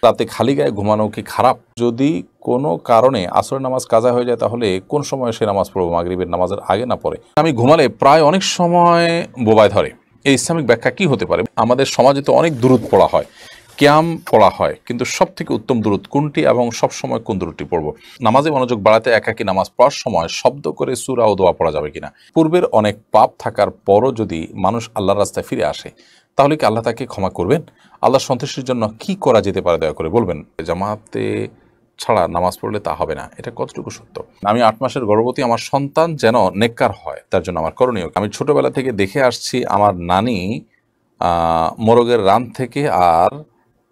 রাতে খালি গায়ে ঘুমানো কি খারাপ? যদি কোনো কারণে আসরের নামাজ কাজা হয়ে যায় তাহলে কোন সময় সে নামাজ পড়বো? মাগরিবের নামাজের আগে না পরে? আমি ঘুমালে প্রায় অনেক সময় বোবায় ধরে। এই ইসলামিক ব্যাখ্যা কি হতে পারে? আমাদের সমাজে তো অনেক দুরূদ পড়া হয়, কিয়াম পড়া হয়, কিন্তু সব থেকে উত্তম দুরূদ কোনটি এবং সব সময় কোন দুরূদটি পড়বো? নামাজে মনোযোগ বাড়াতে একাকী নামাজ পড়ার সময় শব্দ করে সূরা ও দোয়া পড়া যাবে কিনা? পূর্বের অনেক পাপ থাকার পরও যদি মানুষ আল্লাহর রাস্তায় ফিরে আসে তাহলে কি আল্লাহ তাকে ক্ষমা করবেন? আল্লাহর সন্তুষ্টির জন্য কি করা যেতে পারে দয়া করে বলবেন। জামাতে ছাড়া নামাজ পড়লে তা হবে না, এটা কতটুকু সত্য? আমি 8 মাসের গর্ভবতী, আমার সন্তান যেন নেককার হয় তার জন্য আমার করণীয়। আমি ছোটবেলা থেকে দেখে আসছি আমার নানি মোরগের রান থেকে আর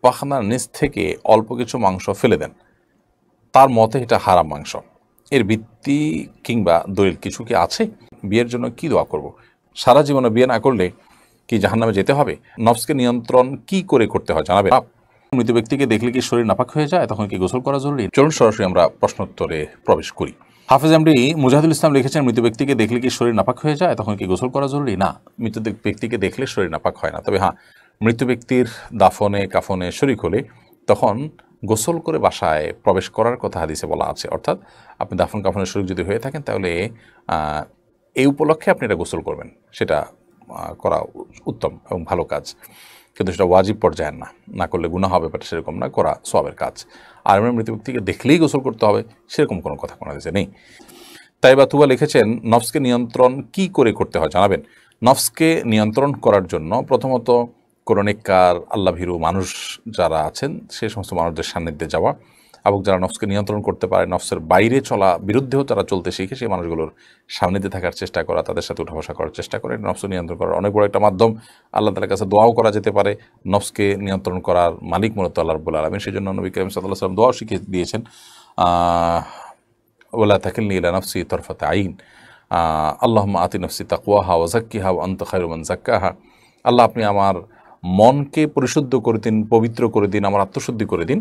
পাখনার নিচ থেকে অল্প কিছু মাংস ফেলে দেন, তার মতে এটা হারাম মাংস। এর ভিত্তি কিংবা দলিল কিছু কি আছে? বিয়ের জন্য কি দোয়া করব? সারা জীবনে বিয়ে না করলে কি জাহান্নামে যেতে হবে? নফসকে নিয়ন্ত্রণ কি করে করতে হয় জানাবেন? মৃত ব্যক্তিকে দেখলে কি শরীর নাপাক হয়ে যায়, তখন কি গোসল করা জরুরি? চলুন সরাসরি আমরা প্রশ্নোত্তরে প্রবেশ করি। হাফেজ এমডি মুজাহিদুল ইসলাম লিখেছেন, মৃত ব্যক্তিকে দেখলে কি শরীর নাপাক হয়ে যায়, তখন কি গোসল করা জরুরি? না, মৃত ব্যক্তিকে দেখলে শরীর নাপাক হয় না। তবে হ্যাঁ, মৃত ব্যক্তির দাফনে কাফনে শরীক হলে তখন গোসল করে বাসায় প্রবেশ করার কথা হাদিসে বলা আছে। অর্থাৎ আপনি দাফন কাফনের শরীক যদি হয়ে থাকেন তাহলে এই উপলক্ষে আপনি এটা গোসল করবেন, সেটা করা উত্তম এবং ভালো কাজ, কিন্তু সেটা ওয়াজিব পর্যায়ের না, না করলে গুনাহ হবে, বাট সেরকম না, করা সওয়াবের কাজ। আর এমনি মৃত ব্যক্তিকে দেখলেই গোসল করতে হবে সেরকম কোনো কথা কোনো দিতে নেই। তাই বা তুবা লিখেছেন, নফসকে নিয়ন্ত্রণ কি করে করতে হয় জানাবেন? নফসকে নিয়ন্ত্রণ করার জন্য প্রথমত কোনো নেককার আল্লাহ ভীরু মানুষ যারা আছেন সে সমস্ত মানুষদের সান্নিধ্যে যাওয়া, এবং যারা নফসকে নিয়ন্ত্রণ করতে পারে, নফসের বাইরে চলা বিরুদ্ধেও যারা চলতে শিখে সেই মানুষগুলোর সান্নিধ্যে থাকার চেষ্টা করা, তাদের সাথে উঠা বসা করার চেষ্টা করে নফস নিয়ন্ত্রণ করার অনেক বড় একটা মাধ্যম। আল্লাহ তাআলার কাছে দোয়াও করা যেতে পারে। নফসকে নিয়ন্ত্রণ করার মালিক মূলত আল্লাহ রাব্বুল আলামিন। সেই জন্য নবী করিম সাল্লাল্লাহু আলাইহি ওয়াসাল্লাম দোয়াও শিখিয়ে দিয়েছেন, ওয়ালা তাকিলনি ইলা নাফসি তরফাতা আইন, আল্লাহুম্মা আতি নাফসি তাকওয়াহা ওয়া যাক্কিহা ওয়া আনতা খায়রু মান যাক্কাহা। আল্লাহ আপনি আমার মনকে পরিশুদ্ধ করে দিন, পবিত্র করে দিন, আমার আত্মশুদ্ধি করে দিন,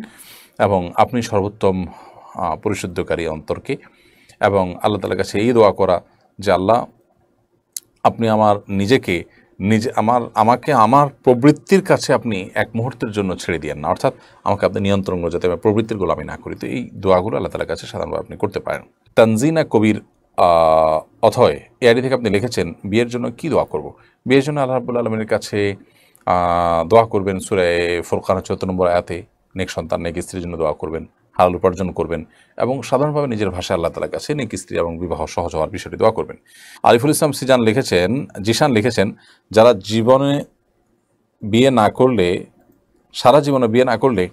এবং আপনি সর্বোত্তম পরিশুদ্ধকারী অন্তরকে। এবং আল্লাহ তাআলার কাছে এই দোয়া করা যে আল্লাহ আপনি আমার নিজেকে আমাকে আমার প্রবৃত্তির কাছে আপনি এক মুহূর্তের জন্য ছেড়ে দিয়েন না, অর্থাৎ আমাকে আপনি নিয়ন্ত্রণ করে যাতে আমি প্রবৃত্তিরগুলো আমি না করি। তো এই দোয়াগুলো আল্লাহ তাআলার কাছে সাধারণভাবে আপনি করতে পারেন। তানজিনা কবির অথয় এই আইডি থেকে আপনি লিখেছেন, বিয়ের জন্য কি দোয়া করব? বিয়ের জন্য আল্লাহ রাব্বুল আলামিনের কাছে দোয়া করবেন সূরা ফুরকানের ৭৪ নম্বর আয়াতে নেক সন্তান নেক স্ত্রীর জন্য দোয়া করবেন, হালাল উপার্জন করবেন, এবং সাধারণভাবে নিজের ভাষায় আল্লাহ তাআলার কাছে নেক স্ত্রী এবং বিবাহ সহজ হওয়ার বিষয়টি দোয়া করবেন। আরিফুল ইসলাম জিশান লিখেছেন, যারা জীবনে বিয়ে না করলে, সারা জীবনে বিয়ে না করলে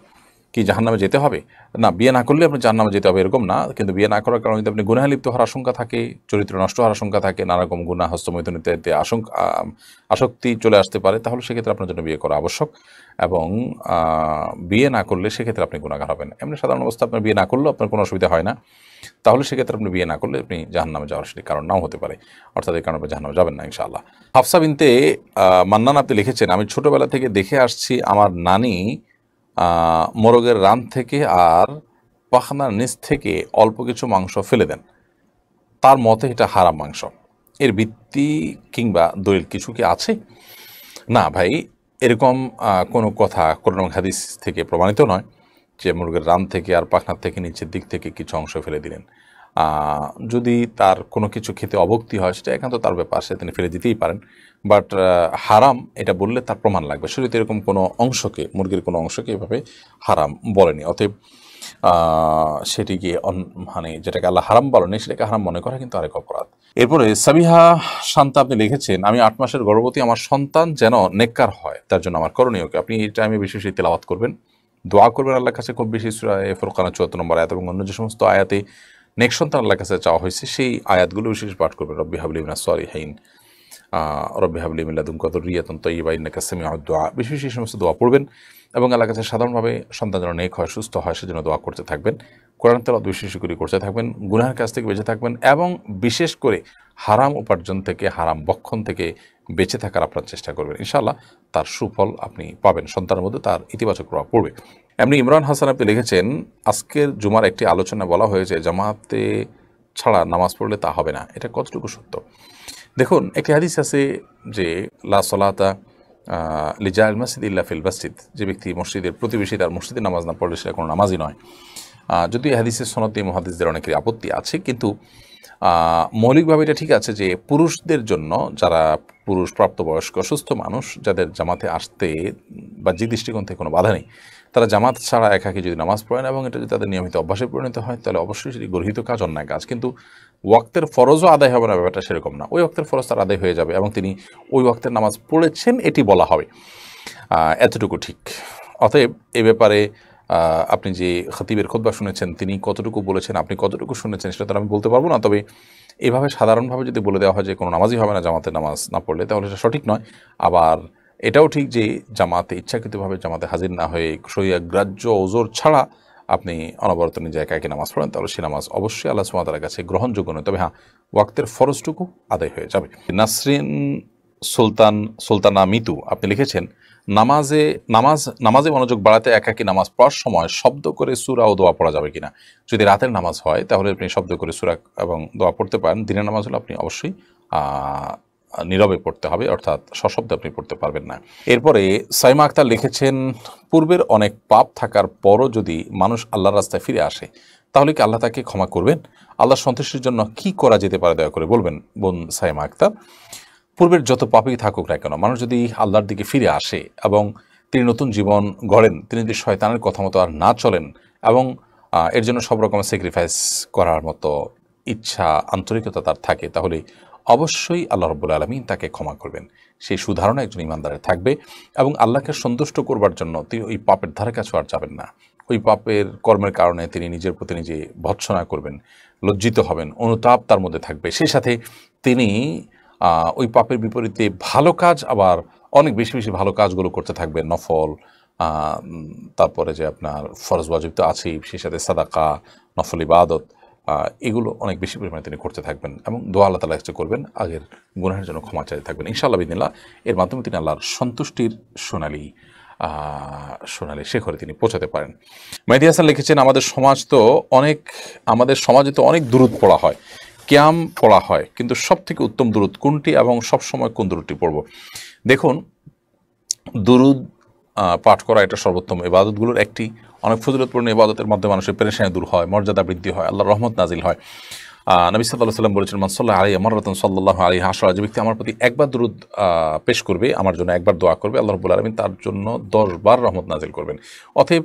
কি জাহান্নামে যেতে হবে? না, বিয়ে না করলে আপনি জাহান্নামে যেতে হবে এরকম না, কিন্তু বিয়ে না করার কারণে যদি আপনি গুনাহে লিপ্ত হওয়ার আশঙ্কা থাকে, চরিত্র নষ্ট হওয়ার আশঙ্কা থাকে, নানা রকম গুনাহ হস্তমৈথুন ইত্যাদিতে আসক্তি চলে আসতে পারে, তাহলে সেক্ষেত্রে আপনার জন্য বিয়ে করা আবশ্যক। এবং বিয়ে না করলে সেক্ষেত্রে আপনি গুনাহগার হবেন। এমনি সাধারণ অবস্থা আপনার বিয়ে না করলেও আপনার কোনো অসুবিধা হয় না, তাহলে সেক্ষেত্রে আপনি বিয়ে না করলে আপনি জাহান্নামে যাওয়ার সেটি কারণ নাও হতে পারে, অর্থাৎ এই কারণে জাহান্নামে যাবেন না ইনশাআল্লাহ। হাফসা বিনতে মান্নান আপনি লিখেছেন, আমি ছোটবেলা থেকে দেখে আসছি আমার নানি মোরগের রান থেকে আর পাখনার নিচ থেকে অল্প কিছু মাংস ফেলে দেন, তার মতে এটা হারাম মাংস। এর ভিত্তি কিংবা দলিল কিছু কি আছে? না ভাই, এরকম কোনো কথা কোরআন হাদিস থেকে প্রমাণিত নয় যে মুরগের রান থেকে আর পাখনার থেকে নিচের দিক থেকে কিছু অংশ ফেলে দিলেন। যদি তার কোনো কিছু খেতে অভক্তি হয় সেটা একান্ত তার ব্যাপার, সে তিনি ফেলে দিতেই পারেন, বাট হারাম এটা বললে তার প্রমাণ লাগবে। শরীয়তে এরকম কোনো অংশকে, মুরগির কোনো অংশকে এভাবে হারাম বলেনি। অতএব সেটিকে মানে যেটাকে আল্লাহ হারাম বলেনি সেটাকে হারাম মনে করা কিন্তু আরেক অপরাধ। এরপরে সাবিহা শান্তা আপনি লিখেছেন, আমি 8 মাসের গর্ভবতী, আমার সন্তান যেন নেককার হয় তার জন্য আমার করণীয় কি? আপনি এই টাইমে বেশি বেশি তেলাওয়াত করবেন, দোয়া করবেন আল্লাহর কাছে খুব বেশি। সূরা ফুরকানের ৭৪ নম্বর আয়াত এবং অন্য যে সমস্ত আয়াতে নেক সন্তান আল্লাহর কাছে চাওয়া হয়েছে সেই আয়াতগুলো বিশেষ পাঠ করবেন। রব্বি হাবলি মিনাস সালিহিন, রব্বি হাবলি মিন লাদুনকা যুররিয়াতান তাইয়্যিবা ইন্নাকা সামিউদ দুআ, বিশেষ এই সমস্ত দোয়া পড়বেন এবং আল্লাহর কাছে সাধারণভাবে সন্তান যেন নেক হয়, সুস্থ হয় সেজন্য দোয়া করতে থাকবেন। কোরআন তেলাওয়াত বিশেষ করে করতে থাকবেন, গুনাহের কাছ থেকে বেঁচে থাকবেন, এবং বিশেষ করে হারাম উপার্জন থেকে, হারাম বক্ষণ থেকে বেঁচে থাকার আপনার চেষ্টা করবেন। ইনশাআল্লাহ তার সুফল আপনি পাবেন, সন্তানের মধ্যে তার ইতিবাচক প্রভাব পড়বে। এমনি ইমরান হাসান আপনি লিখেছেন, আজকের জুমার একটি আলোচনা বলা হয়েছে জামাতে ছাড়া নামাজ পড়লে তা হবে না, এটা কতটুকু সত্য? দেখুন, একটি হাদিস আছে যে লা সলাতা লিজা আল মসজিদ ইল্লা ফিল মসজিদ, যে ব্যক্তি মসজিদের প্রতিবেশী তার মসজিদে নামাজ না পড়লে সেটা কোনো নামাজই নয়। যদিও হাদিসের সনদে মুহাদ্দিসদের অনেকের আপত্তি আছে, কিন্তু মৌলিকভাবে এটা ঠিক আছে যে পুরুষদের জন্য, যারা পুরুষ প্রাপ্তবয়স্ক সুস্থ মানুষ, যাদের জামাতে আসতে বাহ্যিক দৃষ্টিকোণ থেকে কোনো বাধা নেই, তারা জামাত ছাড়া একাকী যদি নামাজ পড়েন এবং এটা যদি তাদের নিয়মিত অভ্যাসে পরিণত হয়, তাহলে অবশ্যই সেটি গর্হিত কাজ, অন্যায় কাজ। কিন্তু ওয়াক্তের ফরজও আদায় হবে না, ব্যাপারটা সেরকম না। ওই ওয়াক্তের ফরজ তার আদায় হয়ে যাবে এবং তিনি ওই ওয়াক্তের নামাজ পড়েছেন এটি বলা হবে, এতটুকু ঠিক। অতএব এ ব্যাপারে আপনি যে খতিবের খুতবা শুনেছেন, তিনি কতটুকু বলেছেন, আপনি কতটুকু শুনেছেন, সেটা তো আমি বলতে পারবো না। তবে এভাবে সাধারণভাবে যদি বলে দেওয়া হয় যে কোনো নামাজই হবে না জামাতে নামাজ না পড়লে, তাহলে এটা সঠিক নয়। আবার এটাও ঠিক যে জামাতে ইচ্ছাকৃতভাবে জামাতে হাজির না হয়ে শরীয়গ্রাহ্য ওজোর ছাড়া আপনি অনবরত নিজে একা একা নামাজ পড়েন, তাহলে সে নামাজ অবশ্যই আল্লাহ সুবহানাহু ওয়া তাআলার কাছে গ্রহণযোগ্য নয়। তবে হ্যাঁ, ওয়াক্তের ফরজটুকু আদায় হয়ে যাবে। নাসরিন সুলতানা মিতু আপনি লিখেছেন, নামাজে মনোযোগ বাড়াতে একাকী নামাজ পড়ার সময় শব্দ করে সূরা ও দোয়া পড়া যাবে কিনা? যদি রাতের নামাজ হয় তাহলে আপনি শব্দ করে সূরা এবং দোয়া পড়তে পারেন। দিনের নামাজ হলে আপনি অবশ্যই নীরবে পড়তে হবে, অর্থাৎ সশব্দে আপনি পড়তে পারবেন না। এরপরে সাইমা আক্তার লিখেছেন, পূর্বের অনেক পাপ থাকার পরও যদি মানুষ আল্লাহর রাস্তায় ফিরে আসে, তাহলে কি আল্লাহ তাকে ক্ষমা করবেন? আল্লাহর সন্তুষ্টির জন্য কি করা যেতে পারে, দয়া করে বলবেন বোন সাইমা আক্তার। পূর্বের যত পাপই থাকুক না কেন, মানুষ যদি আল্লাহর দিকে ফিরে আসে এবং তিনি নতুন জীবন গড়েন, তিনি যদি শয়তানের কথা মতো আর না চলেন এবং এর জন্য সব রকমের স্যাক্রিফাইস করার মতো ইচ্ছা, আন্তরিকতা তার থাকে, তাহলে অবশ্যই আল্লাহ রাব্বুল আলামিন তাকে ক্ষমা করবেন। সেই সুধারণা একজন ইমানদারের থাকবে এবং আল্লাহকে সন্তুষ্ট করবার জন্য তিনি ওই পাপের ধারে কাছে আর যাবেন না। ওই পাপের কর্মের কারণে তিনি নিজের প্রতি নিজে ভৎসনা করবেন, লজ্জিত হবেন, অনুতাপ তার মধ্যে থাকবে। সেই সাথে তিনি ওই পাপের বিপরীতে ভালো কাজ, আবার অনেক বেশি বেশি ভালো কাজগুলো করতে থাকবেন, নফল, তারপরে যে আপনার ফরজ ওয়াজিব তো আছেই, সেই সাথে সাদাকা, নফল ইবাদত, এগুলো অনেক বেশি পরিমাণে তিনি করতে থাকবেন এবং দোয়া আল্লাহ তাআলা কাছে করবেন, আগের গুনাহের জন্য ক্ষমা চাইতে থাকবেন ইনশাআল্লাহ বিদিনিল্লাহ। এর মাধ্যমে তিনি আল্লাহর সন্তুষ্টির সোনালী শেখরে তিনি পৌঁছাতে পারেন। মেহেদী হাসান লিখেছেন, আমাদের সমাজে তো অনেক দুরূদ পড়া হয়, কিয়াম পড়া হয়, কিন্তু সব থেকে উত্তম দুরূদ কোনটি এবং সব সময় কোন দুরূদটি পড়ব? দেখুন, দুরূদ পাঠ করা এটা সর্বোত্তম ইবাদতগুলোর একটি। অনেক ফজিলতপূর্ণ ইবাদতের মাধ্যমে মানুষের পেরেশানি দূর হয়, মর্যাদা বৃদ্ধি হয়, আল্লাহর রহমত নাজিল হয়। নবী সাল্লাল্লাহু আলাইহি ওয়াসাল্লাম বলেছেন, মান সাল্লাল্লাহু আলাইহি মাররাতান সাল্লাল্লাহু আলাইহি আশরা, যে ব্যক্তি আমার প্রতি একবার দুরূদ পেশ করবে, আমার জন্য একবার দোয়া করবে, আল্লাহ রাব্বুল আলামিন তার জন্য 10 বার রহমত নাজিল করবেন। অতএব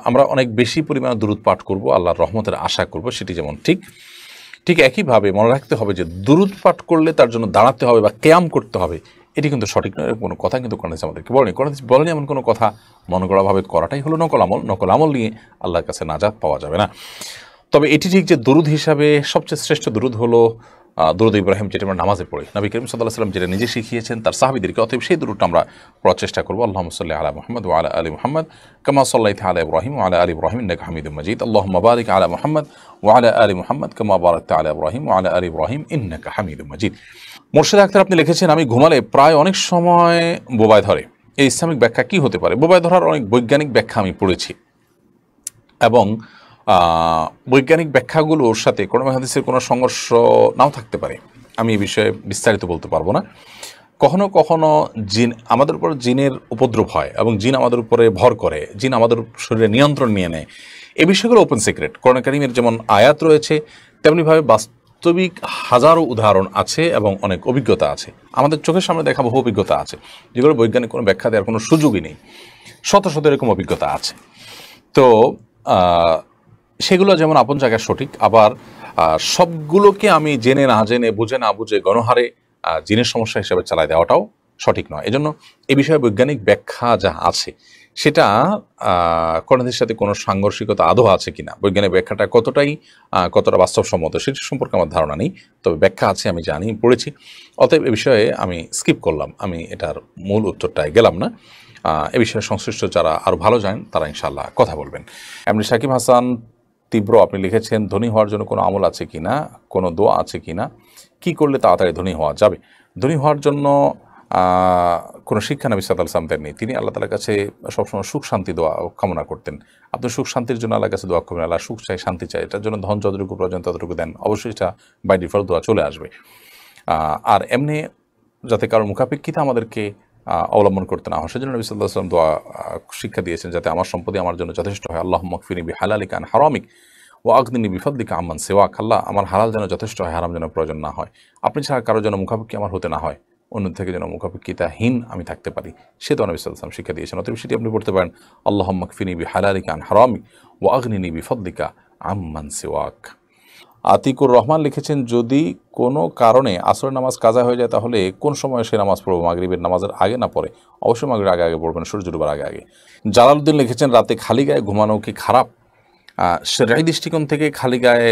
আমরা অনেক বেশি পরিমাণে দুরূদ পাঠ করব, আল্লাহর রহমতের আশা করব, সেটি যেমন ঠিক একইভাবে মনে রাখতে হবে যে দুরূদ পাঠ করলে তার জন্য দাঁড়াতে হবে বা কিয়াম করতে হবে, এটি কিন্তু সঠিক নয়। কোনো কথা কিন্তু কোরআন আমাদেরকে বলেনি এমন কোনো কথা মনে করাভাবে করাটাই হলো নকল আমল নিয়ে আল্লাহর কাছে নাজাত পাওয়া যাবে না। তবে এটি ঠিক যে দুরূদ হিসাবে সবচেয়ে শ্রেষ্ঠ দুরূদ হলো দুরূদ ইব্রাহিম, যেটা আমরা নামাজে পড়ি। নবী করিম সাল্লাল্লাহু আলাইহি ওয়াসাল্লাম যেটা নিজে শিখিয়েছেন তার সাহাবীদেরকে, অতএব সেই দুরূদটা আমরা পড়ার চেষ্টা করব। আল্লাহুম্মা সাল্লি আলা মুহাম্মদ ওয়া আলা আলি মুহাম্মদ কামা সাল্লাইতা আলা ইব্রাহিম ওয়া আলা আলি ইব্রাহিম ইন্নাকা হামিদুম মাজিদ। আল্লাহুম্মা বারিক আলা মুহাম্মদ ওয়া আলা আলি মুহাম্মদ কামা বারাকতা আলা ইব্রাহিম ওয়া আলা আলি ইব্রাহিম ইন্নাকা হামিদুম মাজিদ। মোর্শেদ আক্তার আপনি লিখেছেন, আমি ঘুমালে প্রায় অনেক সময় বোবায় ধরে, এই ইসলামিক ব্যাখ্যা কি হতে পারে? বোবায় ধরার অনেক বৈজ্ঞানিক ব্যাখ্যা আমি পড়েছি এবং বৈজ্ঞানিক ব্যাখ্যাগুলোর সাথে কোনো হাদিসের কোনো সংঘর্ষ নাও থাকতে পারে। আমি এই বিষয়ে বিস্তারিত বলতে পারবো না। কখনো কখনো আমাদের উপর জিনের উপদ্রব হয় এবং জিন আমাদের উপরে ভর করে, জিন আমাদের শরীরে নিয়ন্ত্রণ নিয়ে নেয়, এই বিষয়গুলো ওপেন সিক্রেট। কোরআন কারীমের যেমন আয়াত রয়েছে, তেমনিভাবে বাস্তবিক হাজারো উদাহরণ আছে এবং অনেক অভিজ্ঞতা আছে, আমাদের চোখের সামনে দেখা বহু অভিজ্ঞতা আছে, যেগুলো বৈজ্ঞানিক কোনো ব্যাখ্যা দেওয়ার কোনো সুযোগই নেই। শত শত এরকম অভিজ্ঞতা আছে। তো সেগুলো যেমন আপন জায়গায় সঠিক, আবার সবগুলোকে আমি জেনে না জেনে, বুঝে না বুঝে গণহারে জিনের সমস্যা হিসেবে চালায় দেওয়াটাও সঠিক নয়। এজন্য এই বিষয়ে বৈজ্ঞানিক ব্যাখ্যা যা আছে সেটা কোরআনের সাথে কোনো সাংঘর্ষিকতা আদৌ আছে কিনা, বৈজ্ঞানিক ব্যাখ্যাটা কতটা বাস্তবসম্মত সেটা সম্পর্কে আমার ধারণা নেই। তবে ব্যাখ্যা আছে, আমি জানি, পড়েছি। অতএব এ বিষয়ে আমি স্কিপ করলাম, আমি এটার মূল উত্তরটায় গেলাম না। এ বিষয়ে সংশ্লিষ্ট যারা আরও ভালো জানেন তারা ইনশাআল্লাহ কথা বলবেন। এমনি সাকিব হাসান তীব্র আপনি লিখেছেন, ধনী হওয়ার জন্য কোনো আমল আছে কিনা, কোনো দোয়া আছে কিনা, কি করলে তাড়াতাড়ি ধনী হওয়া যাবে? ধনী হওয়ার জন্য কোনো শিক্ষা নবী সাল্লাল্লাহু আলাইহি ওয়াসাল্লাম দেননি। তিনি আল্লাহ তাআলার কাছে সবসময় সুখ শান্তি দোয়া কামনা করতেন। আপনি সুখ শান্তির জন্য আল্লাহর কাছে দোয়া করবেন, আল্লাহ সুখ চাই, শান্তি চাই, এটার জন্য ধন যতটুকু প্রয়োজন ততটুকু দেন, অবশ্যই এটা বাই ডিফল্ট দোয়া চলে আসবে। আর এমনি যাতে কারোর মুখাপেক্ষিতে আমাদেরকে অবলম্বন করতে না হয়। সেজন্য নবী সাল্লাল্লাহু আলাইহি ওয়াসাল্লাম দোয়া শিক্ষা দিয়েছেন, যাতে আমার সম্পত্তি আমার জন্য যথেষ্ট হয়। আল্লাহুম্মা কফিনি বিহালালিকা আন হারামিক ওয়া আগনিনি বিফাদলিকা আম্মান সিওয়াক। আল্লাহ, আমার হালাল যেন যথেষ্ট হয়, হারাম যেন প্রয়োজন না হয়। আপনি ছাড়া কারো যেন মুখাপেক্ষি আমার হতে না হয়, অন্য থেকে যেন মুখাপেক্ষিতাহীন আমি থাকতে পারি, সে দোয়া নবী সাল্লাল্লাহু আলাইহি ওয়াসাল্লাম শিক্ষা দিয়েছেন। অতএব সেটি আপনি পড়তে পারেন, আল্লাহুম্মা কফিনি বিহালালিকা আন হারামিক ওয়া আগনিনি বিফাদলিকা আম্মান সিওয়াক। আতিকুর রহমান লিখেছেন, যদি কোনো কারণে আসরের নামাজ কাজা হয়ে যায় তাহলে কোন সময় সে নামাজ পড়বো? মাগরিবের নামাজের আগে না পরে? অবশ্যই মাগরিবের আগে আগে পড়বেন, সূর্য ডোবার আগে আগে। জালালউদ্দিন লিখেছেন, রাতে খালি গায়ে ঘুমানো কি খারাপ? শরঈ দৃষ্টিকোণ থেকে খালি গায়ে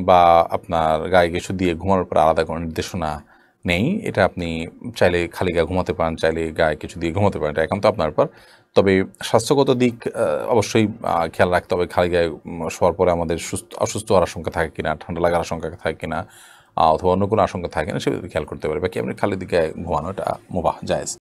বা আপনার গায়ে কিছু দিয়ে ঘুমানোর পর আলাদা কোনো নির্দেশনা নেই। এটা আপনি চাইলে খালি গায়ে ঘুমাতে পারেন, চাইলে গায়ে কিছু দিয়ে ঘুমাতে পারেন, এটা একান্ত আপনার উপর। তবে স্বাস্থ্যগত দিক অবশ্যই খেয়াল রাখতে হবে। খালি গায়ে শোয়ার পরে আমাদের অসুস্থ হওয়ার আশঙ্কা থাকে কিনা, ঠান্ডা লাগার আশঙ্কা থাকে কিনা, অথবা অন্য কোনো আশঙ্কা থাকে কিনা, সেটা খেয়াল করতে পারে। বাকি আপনি খালি গায়ে ঘুমানো এটা মুবাহ, জায়েজ।